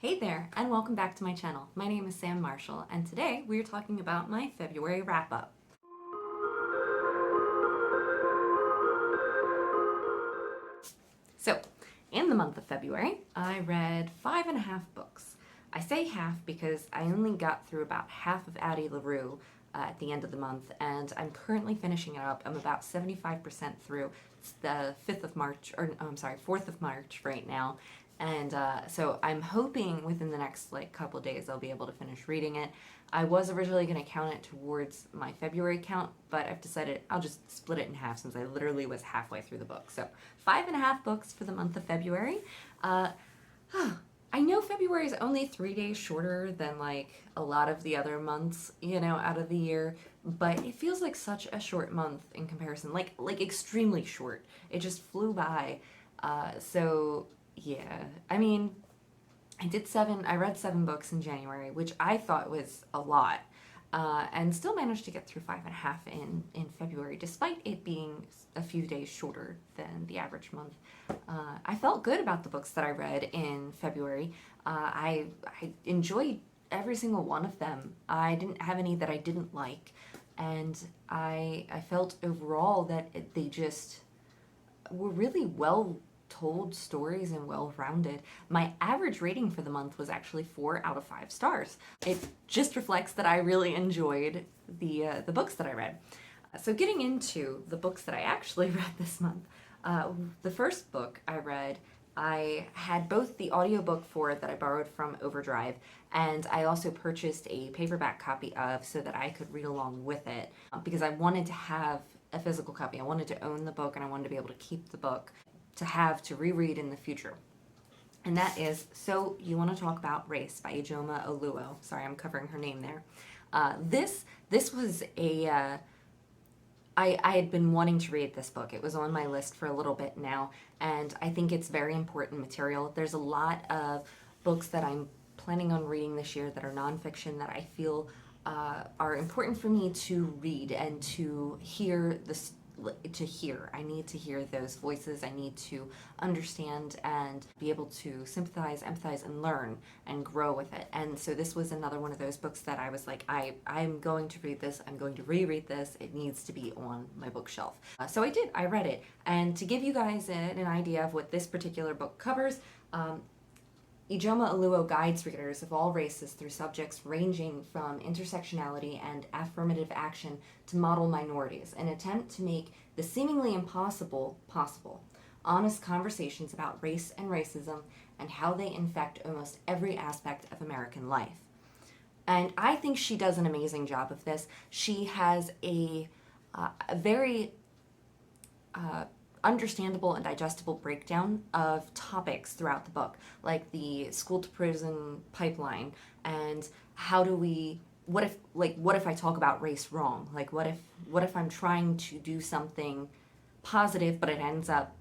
Hey there, and welcome back to my channel. My name is Sam Marshall, and today we are talking about my February wrap-up. So, in the month of February, I read 5.5 books. I say half because I only got through about half of 𝖊𝐿𝐴 𝖨 at the end of the month, and I'm currently finishing it up. I'm about 75% through. It's the 4th of March right now. And so I'm hoping within the next couple days I'll be able to finish reading it. I was originally going to count it towards my February count, but I've decided I'll just split it in half since I literally was halfway through the book. So 5.5 books for the month of February. I know February is only 3 days shorter than a lot of the other months, out of the year, but it feels like such a short month in comparison, like extremely short. It just flew by. So yeah, I mean, I read 7 books in January, which I thought was a lot, and still managed to get through 5.5 in February, despite it being a few days shorter than the average month. I felt good about the books that I read in February. I enjoyed every single one of them. I didn't have any that I didn't like, and I felt overall that they just were really well told stories and well-rounded. My average rating for the month was actually 4 out of 5 stars. It just reflects that I really enjoyed the books that I read. So getting into the books that I actually read this month, the first book I read, I had both the audiobook for it that I borrowed from Overdrive, and I also purchased a paperback copy of so that I could read along with it, because I wanted to have a physical copy. I wanted to own the book and I wanted to be able to keep the book to have to reread in the future. And that is So You Want to Talk About Race by Ijeoma Oluo. Sorry, I'm covering her name there. This was a I had been wanting to read this book. It was on my list for a little bit now, and I think it's very important material. There's a lot of books that I'm planning on reading this year that are nonfiction that I feel are important for me to read and to hear I need to hear those voices. I need to understand and be able to sympathize, empathize, and learn and grow with it. And so this was another one of those books that I was like, I'm going to read this. I'm going to reread this. It needs to be on my bookshelf. So I did. I read it. And to give you guys an idea of what this particular book covers, Ijeoma Oluo guides readers of all races through subjects ranging from intersectionality and affirmative action to model minorities, an attempt to make the seemingly impossible possible. Honest conversations about race and racism and how they infect almost every aspect of American life. And I think she does an amazing job of this. She has a very understandable and digestible breakdown of topics throughout the book, like the school to prison pipeline, and how do we, what if I talk about race wrong? What if I'm trying to do something positive but it ends up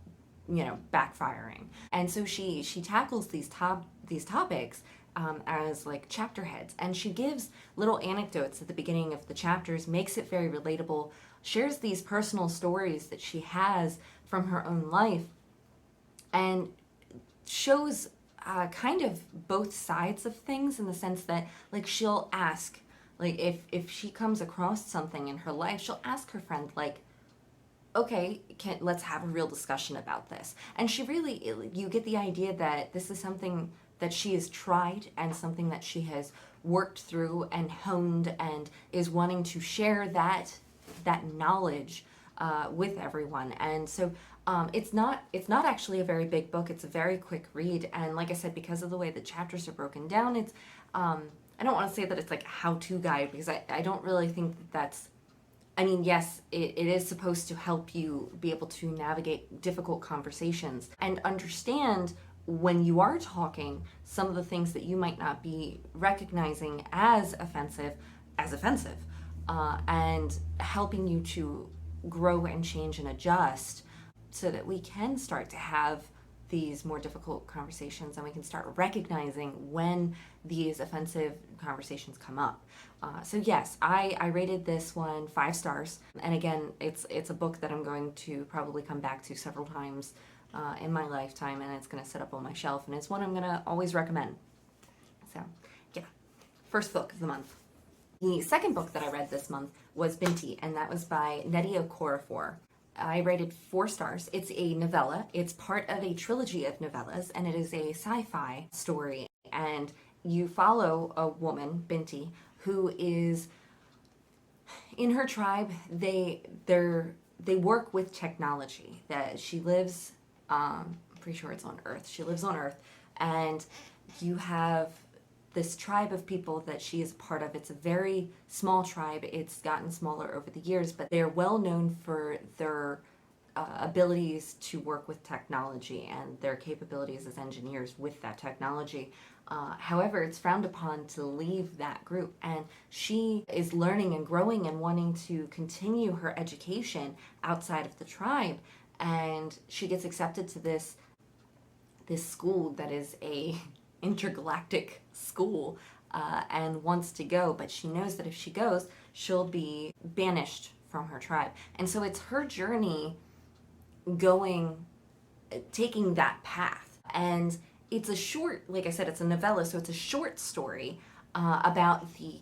backfiring? And so she tackles these topics as chapter heads, and she gives little anecdotes at the beginning of the chapters, makes it very relatable, shares these personal stories that she has from her own life, and shows kind of both sides of things, in the sense that she'll ask, if she comes across something in her life, she'll ask her friend, okay, let's have a real discussion about this. And she really, you get the idea that this is something that she has tried and something that she has worked through and honed, and is wanting to share that knowledge with everyone. And so it's not actually a very big book. It's a very quick read, and like I said, because of the way the chapters are broken down, it's I don't want to say that it's like a how-to guide, because I don't really think that's, I mean, yes, it is supposed to help you be able to navigate difficult conversations and understand when you are talking some of the things that you might not be recognizing as offensive, and helping you to grow and change and adjust so that we can start to have these more difficult conversations, and we can start recognizing when these offensive conversations come up. So yes, I rated this one 5 stars, and again, it's a book that I'm going to probably come back to several times in my lifetime, and it's going to sit up on my shelf, and it's one I'm going to always recommend. So, yeah, first book of the month. The second book that I read this month was Binti, and that was by Nnedi Okorafor. I rated 4 stars. It's a novella. It's part of a trilogy of novellas, and it is a sci-fi story. And you follow a woman, Binti, who is, in her tribe, they work with technology. That she lives, I'm pretty sure it's on Earth. She lives on Earth, and you have this tribe of people that she is part of. It's a very small tribe. It's gotten smaller over the years, but they're well known for their abilities to work with technology and their capabilities as engineers with that technology. However, it's frowned upon to leave that group, and she is learning and growing and wanting to continue her education outside of the tribe, and she gets accepted to this school that is a intergalactic school, and wants to go, but she knows that if she goes, she'll be banished from her tribe. And so it's her journey taking that path. And it's a short, like I said, it's a novella, so it's a short story about the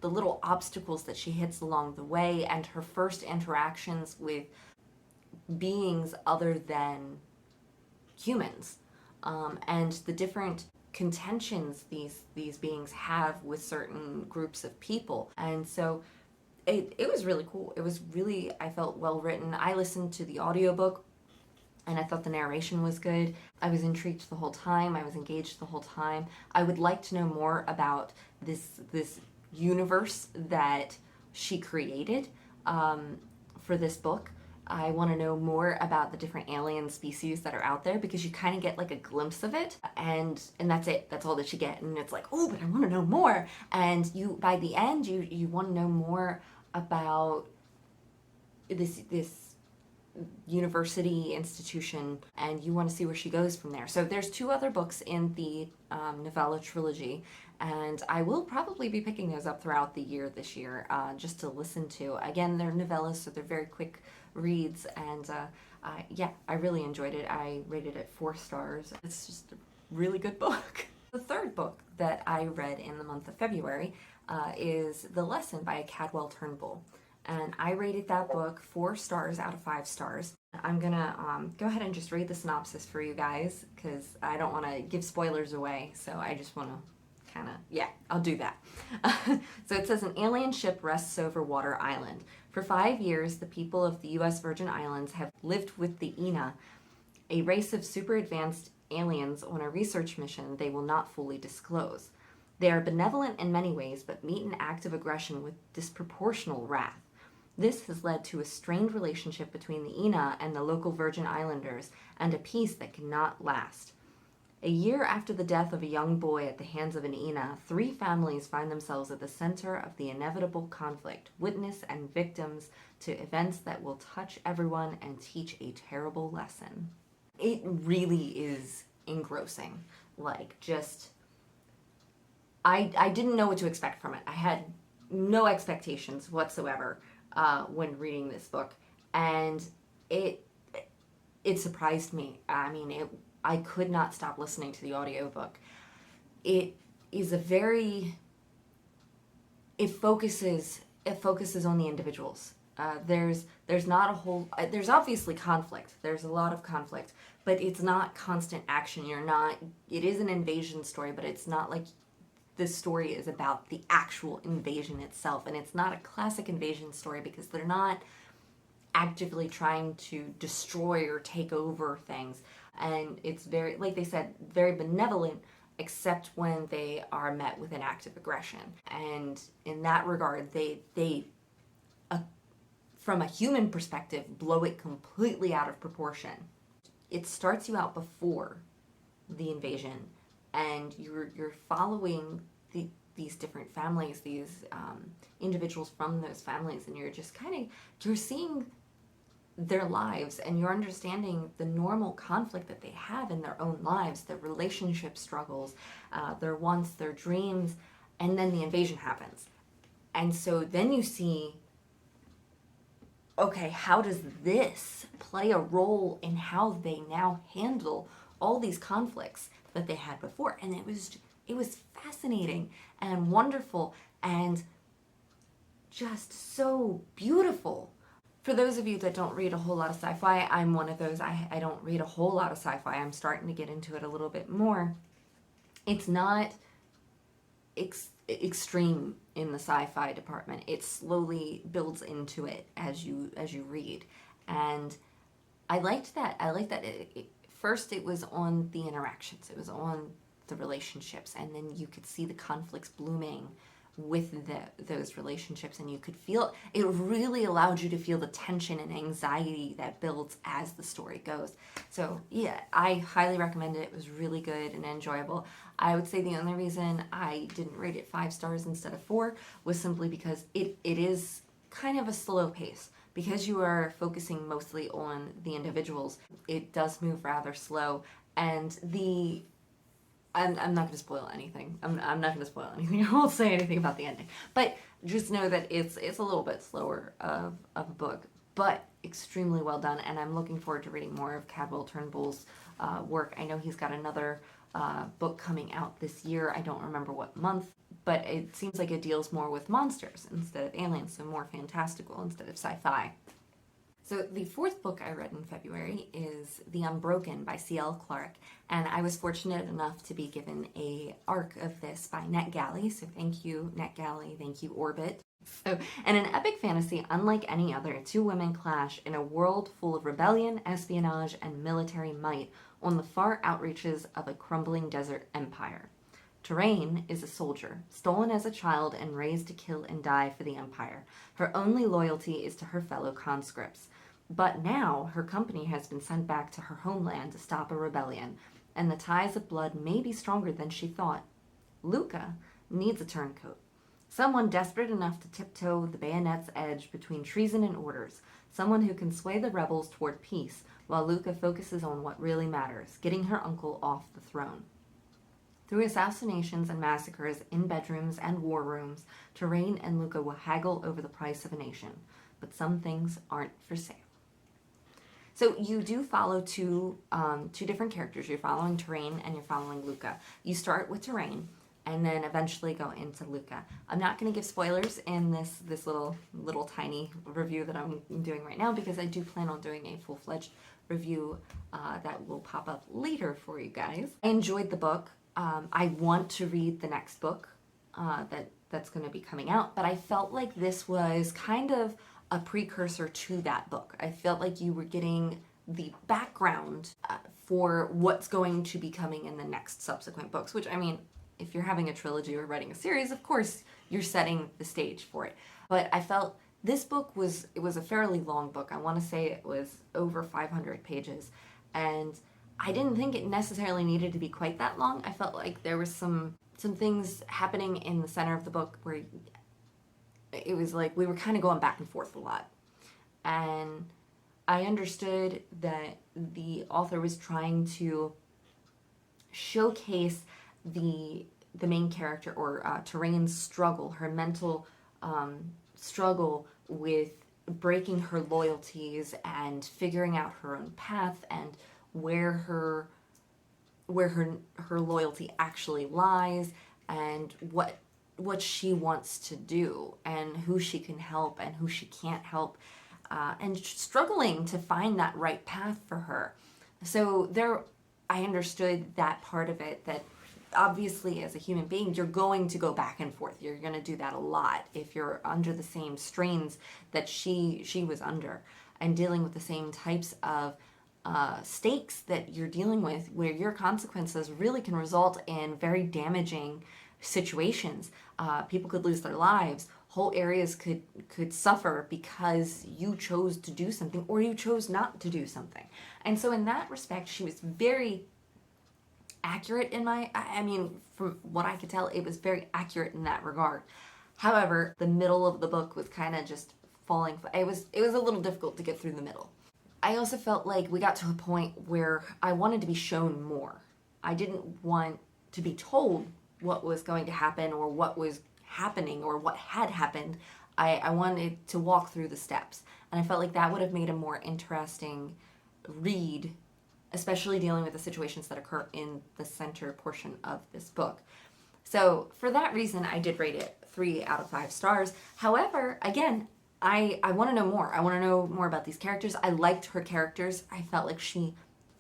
little obstacles that she hits along the way and her first interactions with beings other than humans, and the different contentions these beings have with certain groups of people. And so it was really cool. It was really, I felt, well written. I listened to the audiobook and I thought the narration was good. I was intrigued the whole time. I was engaged the whole time. I would like to know more about this universe that she created for this book. I want to know more about the different alien species that are out there, because you kind of get like a glimpse of it, and that's it. That's all that you get. And it's like, oh, but I want to know more. And you, by the end, you want to know more about this university institution, and you want to see where she goes from there. So there's 2 other books in the novella trilogy, and I will probably be picking those up throughout the year this year, just to listen to. Again, they're novellas, so they're very quick reads, and yeah, I really enjoyed it. I rated it 4 stars. It's just a really good book. The third book that I read in the month of February is The Lesson by Cadwell Turnbull. And I rated that book 4 stars out of 5 stars. I'm gonna go ahead and just read the synopsis for you guys, because I don't want to give spoilers away, so I just want to kind of, yeah, I'll do that. So it says, an alien ship rests over Water Island. For 5 years, the people of the U.S. Virgin Islands have lived with the 𝐸𝐸, a race of super advanced aliens on a research mission they will not fully disclose. They are benevolent in many ways, but meet an act of aggression with disproportional wrath. This has led to a strained relationship between the 𝐸𝐸 and the local Virgin Islanders, and a peace that cannot last. A year after the death of a young boy at the hands of an 𝐸𝐸, 3 families find themselves at the center of the inevitable conflict, witness and victims to events that will touch everyone and teach a terrible lesson. It really is engrossing. Like, just, I didn't know what to expect from it. I had no expectations whatsoever when reading this book, and it surprised me. I mean, I could not stop listening to the audiobook. It is it focuses on the individuals. There's not a whole, there's obviously conflict. There's a lot of conflict, but it's not constant action. It is an invasion story, but it's not like this story is about the actual invasion itself. And it's not a classic invasion story, because they're not actively trying to destroy or take over things. And it's very, like they said, very benevolent, except when they are met with an act of aggression. And in that regard, they from a human perspective, blow it completely out of proportion. It starts you out before the invasion, and you're following these different families, these individuals from those families, and you're just you're seeing their lives, and you're understanding the normal conflict that they have in their own lives, their relationship struggles, their wants, their dreams, and then the invasion happens. And so then you see, okay, how does this play a role in how they now handle all these conflicts that they had before? And it was It was fascinating and wonderful and just so beautiful. For those of you that don't read a whole lot of sci-fi, I'm one of those. I don't read a whole lot of sci-fi. I'm starting to get into it a little bit more. It's not extreme in the sci-fi department. It slowly builds into it as you read, and I liked that. First, it was on the interactions. It was on the relationships, and then you could see the conflicts blooming with those relationships, and you could feel it. Really allowed you to feel the tension and anxiety that builds as the story goes. So yeah, I highly recommend it. It was really good and enjoyable. I would say the only reason I didn't rate it 5 stars instead of 4 was simply because it is kind of a slow pace. Because you are focusing mostly on the individuals, it does move rather slow, and I'm not going to spoil anything. I'm not going to spoil anything. I won't say anything about the ending. But just know that it's a little bit slower of a book, but extremely well done, and I'm looking forward to reading more of Cadwell Turnbull's work. I know he's got another book coming out this year. I don't remember what month, but it seems like it deals more with monsters instead of aliens, so more fantastical instead of sci-fi. So the 4th book I read in February is The Unbroken by C.L. Clarke, and I was fortunate enough to be given a arc of this by NetGalley, so thank you NetGalley, thank you Orbit. So, in an epic fantasy unlike any other, 2 women clash in a world full of rebellion, espionage, and military might on the far outreaches of a crumbling desert empire. Terrain is a soldier, stolen as a child and raised to kill and die for the Empire. Her only loyalty is to her fellow conscripts. But now her company has been sent back to her homeland to stop a rebellion, and the ties of blood may be stronger than she thought. Luca needs a turncoat. Someone desperate enough to tiptoe the bayonet's edge between treason and orders. Someone who can sway the rebels toward peace, while Luca focuses on what really matters, getting her uncle off the throne. Through assassinations and massacres in bedrooms and war rooms, Terrain and Luca will haggle over the price of a nation. But some things aren't for sale. So you do follow two different characters. You're following Terrain and you're following Luca. You start with Terrain and then eventually go into Luca. I'm not going to give spoilers in this little tiny review that I'm doing right now, because I do plan on doing a full-fledged review that will pop up later for you guys. I enjoyed the book. I want to read the next book that's going to be coming out, but I felt like this was kind of a precursor to that book. I felt like you were getting the background for what's going to be coming in the next subsequent books, which, I mean, if you're having a trilogy or writing a series, of course you're setting the stage for it. But I felt this book was a fairly long book. I want to say it was over 500 pages, and I didn't think it necessarily needed to be quite that long. I felt like there was some things happening in the center of the book where it was like we were kind of going back and forth a lot. And I understood that the author was trying to showcase the main character, or Terrain's struggle, her mental struggle with breaking her loyalties and figuring out her own path and where her loyalty actually lies, and what she wants to do, and who she can help and who she can't help, and struggling to find that right path for her. So I understood that part of it, that obviously as a human being you're going to go back and forth. You're going to do that a lot if you're under the same strains that she was under, and dealing with the same types of stakes that you're dealing with, where your consequences really can result in very damaging situations. People could lose their lives. Whole areas could suffer because you chose to do something, or you chose not to do something. And so in that respect, she was very accurate I mean, from what I could tell, it was very accurate in that regard. However, the middle of the book was kind of just falling. It was a little difficult to get through the middle. I also felt like we got to a point where I wanted to be shown more. I didn't want to be told what was going to happen, or what was happening, or what had happened. I wanted to walk through the steps, and I felt like that would have made a more interesting read, especially dealing with the situations that occur in the center portion of this book. So for that reason, I did rate it 3 out of 5 stars. However, again, I want to know more. I want to know more about these characters. I liked her characters. I felt like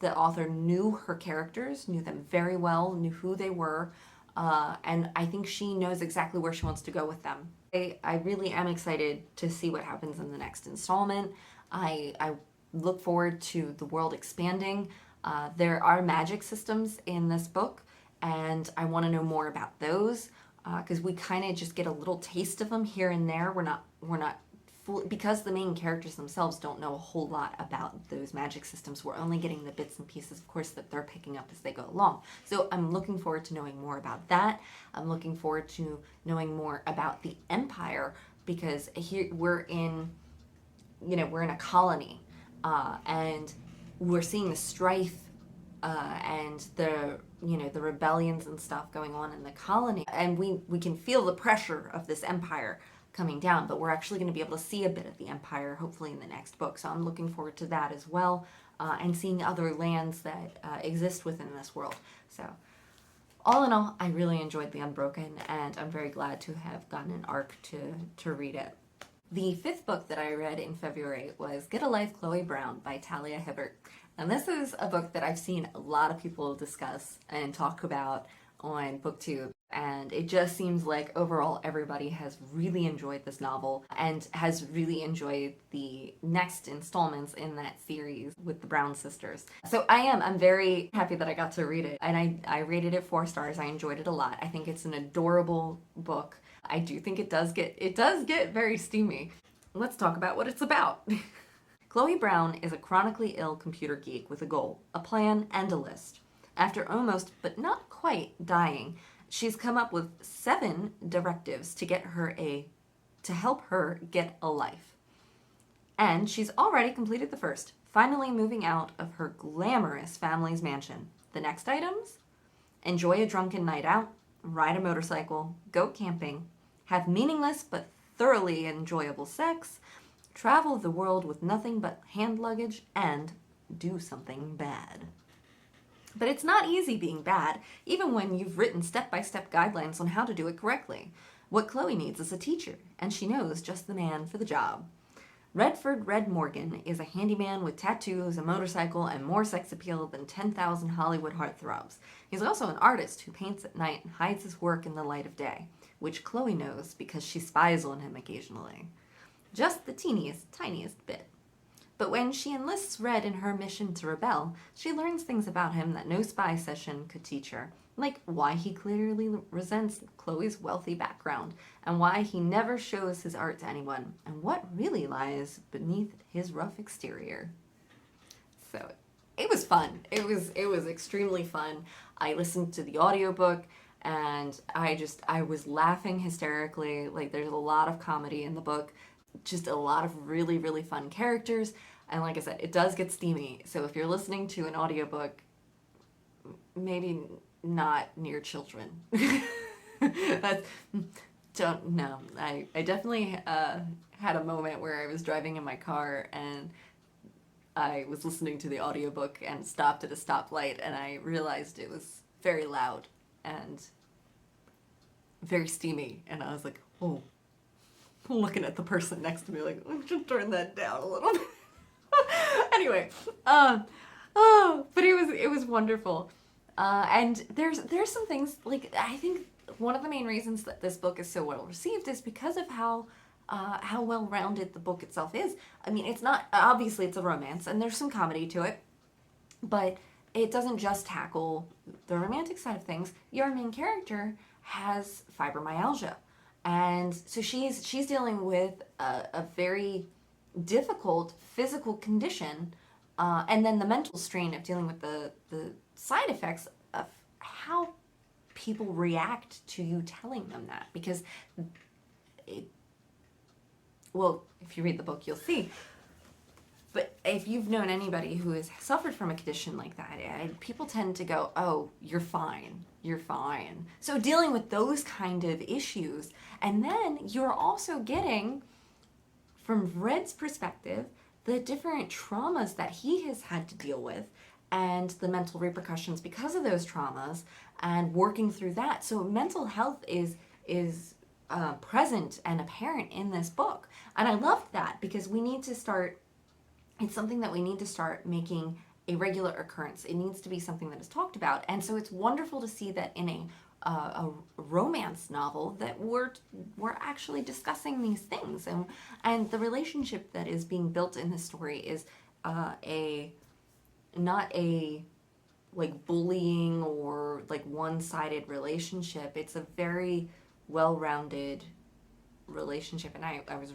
the author knew her characters, knew them very well, knew who they were, and I think she knows exactly where she wants to go with them. I really am excited to see what happens in the next installment. I look forward to the world expanding. There are magic systems in this book, and I want to know more about those, because we kind of just get a little taste of them here and there. We're not fully, because the main characters themselves don't know a whole lot about those magic systems. We're only getting the bits and pieces, of course, that they're picking up as they go along. So I'm looking forward to knowing more about that. I'm looking forward to knowing more about the Empire, because here we're in a colony, and we're seeing the strife and the rebellions and stuff going on in the colony, and we can feel the pressure of this empire coming down, but we're actually going to be able to see a bit of the empire hopefully in the next book. So I'm looking forward to that as well, and seeing other lands that exist within this world. So all in all, I really enjoyed The Unbroken, and I'm very glad to have gotten an arc to read it. The 5th book that I read in February was Get a Life, Chloe Brown by Talia Hibbert. And this is a book that I've seen a lot of people discuss and talk about on BookTube, and it just seems like overall everybody has really enjoyed this novel and has really enjoyed the next installments in that series with the Brown sisters. So I'm very happy that I got to read it, and I rated it 4 stars. I enjoyed it a lot. I think it's an adorable book. I do think it does get very steamy. Let's talk about what it's about. Chloe Brown is a chronically ill computer geek with a goal, a plan, and a list. After almost, but not quite, dying, she's come up with 7 directives to help her get a life. And she's already completed the first, finally moving out of her glamorous family's mansion. The next items? Enjoy a drunken night out, ride a motorcycle, go camping, have meaningless but thoroughly enjoyable sex, travel the world with nothing but hand luggage, and do something bad. But it's not easy being bad, even when you've written step-by-step guidelines on how to do it correctly. What Chloe needs is a teacher, and she knows just the man for the job. Redford Red Morgan is a handyman with tattoos, a motorcycle, and more sex appeal than 10,000 Hollywood heartthrobs. He's also an artist who paints at night and hides his work in the light of day, which Chloe knows because she spies on him occasionally. Just the tiniest bit. But when she enlists Red in her mission to rebel, she learns things about him that no spy session could teach her, like why he clearly resents Chloe's wealthy background, and why he never shows his art to anyone, and what really lies beneath his rough exterior. So it was fun. It was extremely fun. I listened to the audiobook, and I was laughing hysterically. Like, there's a lot of comedy in the book, just a lot of really, really fun characters. And like I said, it does get steamy. So if you're listening to an audiobook, maybe not near children. I definitely had a moment where I was driving in my car and I was listening to the audiobook and stopped at a stoplight, and I realized it was very loud and very steamy, and I was like, oh, looking at the person next to me like, I should turn that down a little bit. Anyway, but it was wonderful. And there's some things, like, I think one of the main reasons that this book is so well received is because of how well-rounded the book itself is. I mean, it's not, obviously it's a romance, and there's some comedy to it, but it doesn't just tackle the romantic side of things. Your main character has fibromyalgia, and so she's dealing with a very difficult physical condition, and then the mental strain of dealing with the side effects of how people react to you telling them that, because if you read the book, you'll see. But if you've known anybody who has suffered from a condition like that, people tend to go, oh, you're fine. You're fine. So dealing with those kind of issues, and then you're also getting, from Red's perspective, the different traumas that he has had to deal with, and the mental repercussions because of those traumas and working through that. So mental health is present and apparent in this book. And I loved that because we need to start, it's something that we need to start making a regular occurrence. It needs to be something that is talked about. And so it's wonderful to see that in a romance novel that we're actually discussing these things, and the relationship that is being built in this story is not a like bullying or like one-sided relationship. It's a very well-rounded relationship, and I was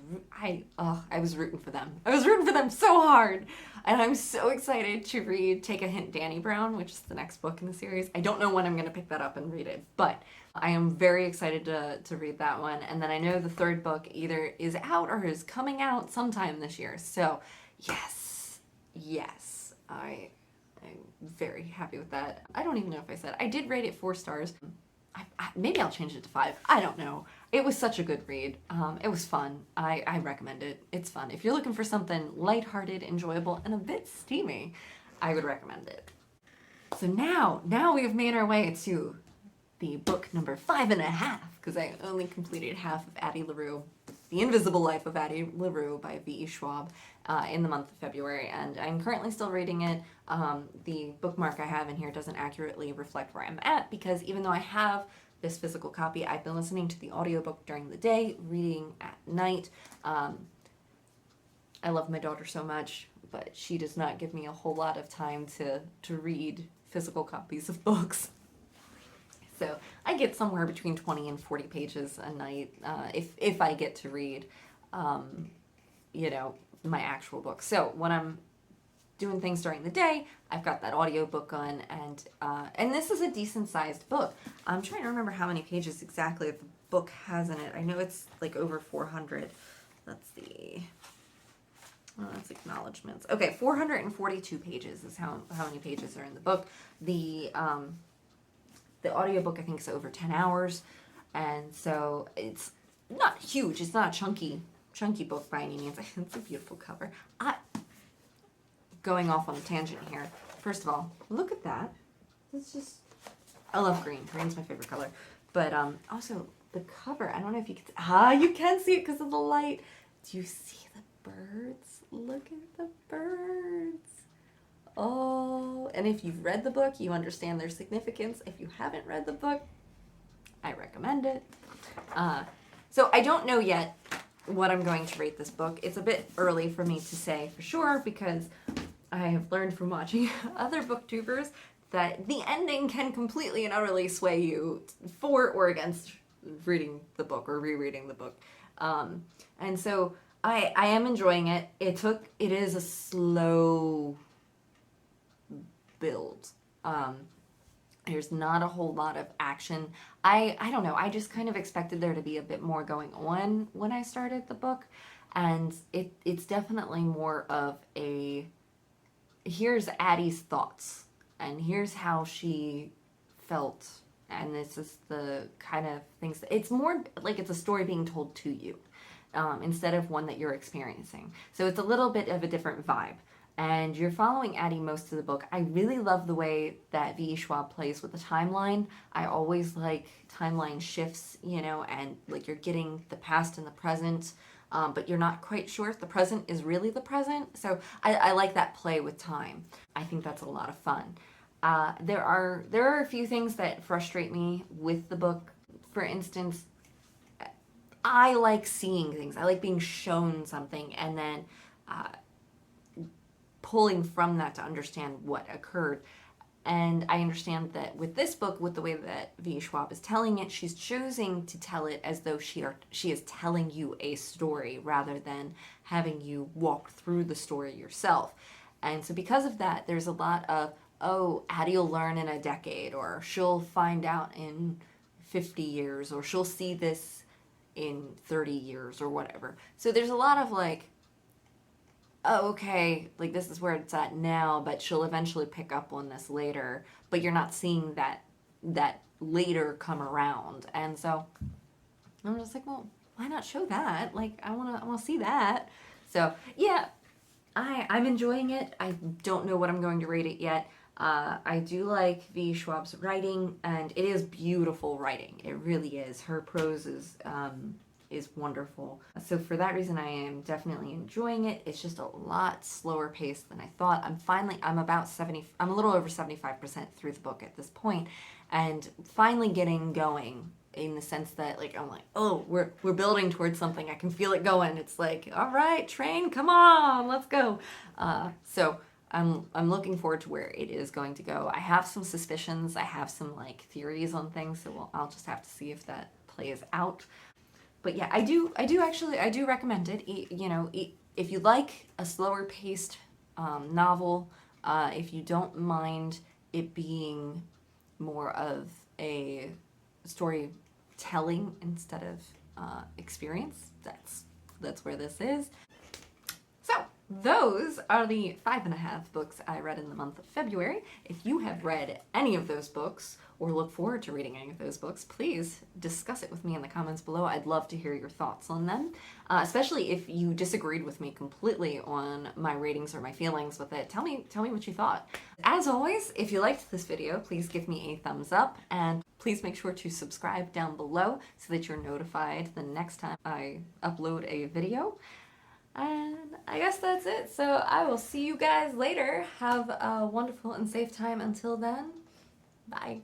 rooting for them. I was rooting for them so hard, and I'm so excited to read Take a Hint, Danny Brown, which is the next book in the series. I don't know when I'm going to pick that up and read it, but I am very excited to read that one. And then I know the third book either is out or is coming out sometime this year. So yes, I'm very happy with that. I don't even know if I said I did rate it 4 stars. Maybe I'll change it to 5. I don't know. It was such a good read. It was fun. I recommend it. It's fun. If you're looking for something lighthearted, enjoyable, and a bit steamy, I would recommend it. So now we have made our way to the book number 5.5, because I only completed half of Addie LaRue, The Invisible Life of Addie LaRue by V.E. Schwab in the month of February, and I'm currently still reading it. The bookmark I have in here doesn't accurately reflect where I'm at, because even though I have this physical copy, I've been listening to the audiobook during the day, reading at night. I love my daughter so much, but she does not give me a whole lot of time to read physical copies of books. So I get somewhere between 20 and 40 pages a night if I get to read, my actual book. So when I'm doing things during the day, I've got that audiobook on, and this is a decent sized book. I'm trying to remember how many pages exactly the book has in it. I know it's like over 400. Let's see. Well, that's acknowledgments. Okay, 442 pages is how many pages are in the book. The audiobook I think is over 10 hours, and so it's not huge. It's not a chunky book by any means. It's a beautiful cover. Going off on a tangent here. First of all, look at that. It's just, I love green. Green's my favorite color. But also the cover. I don't know if you can. You can see it because of the light. Do you see the birds? Look at the birds. Oh, and if you've read the book, you understand their significance. If you haven't read the book, I recommend it. So I don't know yet what I'm going to rate this book. It's a bit early for me to say for sure, because I have learned from watching other booktubers that the ending can completely and utterly sway you for or against reading the book or rereading the book. And so I am enjoying it. It is a slow build. There's not a whole lot of action. I don't know. I just kind of expected there to be a bit more going on when I started the book. And it's definitely more of here's Addie's thoughts, and here's how she felt, and this is the kind of things it's more like it's a story being told to you, instead of one that you're experiencing. So it's a little bit of a different vibe, and you're following Addie most of the book. I really love the way that V.E. Schwab plays with the timeline. I always like timeline shifts, and like you're getting the past and the present, but you're not quite sure if the present is really the present. So I like that play with time. I think that's a lot of fun. There are a few things that frustrate me with the book. For instance, I like seeing things. I like being shown something and then pulling from that to understand what occurred. And I understand that with this book, with the way that V. Schwab is telling it, she's choosing to tell it as though she is telling you a story rather than having you walk through the story yourself. And so because of that, there's a lot of, Addie will learn in a decade, or she'll find out in 50 years, or she'll see this in 30 years, or whatever. So there's a lot of like, okay, like this is where it's at now, but she'll eventually pick up on this later, but you're not seeing that later come around. And so I'm just like, well, why not show that? Like, I want to see that. So yeah, I'm enjoying it. I don't know what I'm going to rate it yet. I do like V. Schwab's writing, and it is beautiful writing. It really is. Her prose is wonderful. So for that reason, I am definitely enjoying it. It's just a lot slower paced than I thought. I'm a little over 75% through the book at this point, and finally getting going, in the sense that, like, I'm like, oh, we're building towards something. I can feel it going. It's like, all right, train, come on, let's go. So I'm looking forward to where it is going to go. I have some suspicions. I have some, like, theories on things, so I'll just have to see if that plays out. But yeah, I do recommend it. You know, if you like a slower paced novel, if you don't mind it being more of a storytelling instead of experience, that's where this is. So those are the 5.5 books I read in the month of February. If you have read any of those books or look forward to reading any of those books, please discuss it with me in the comments below. I'd love to hear your thoughts on them, especially if you disagreed with me completely on my ratings or my feelings with it. Tell me what you thought. As always, if you liked this video, please give me a thumbs up, and please make sure to subscribe down below so that you're notified the next time I upload a video. And I guess that's it. So I will see you guys later. Have a wonderful and safe time until then. Bye.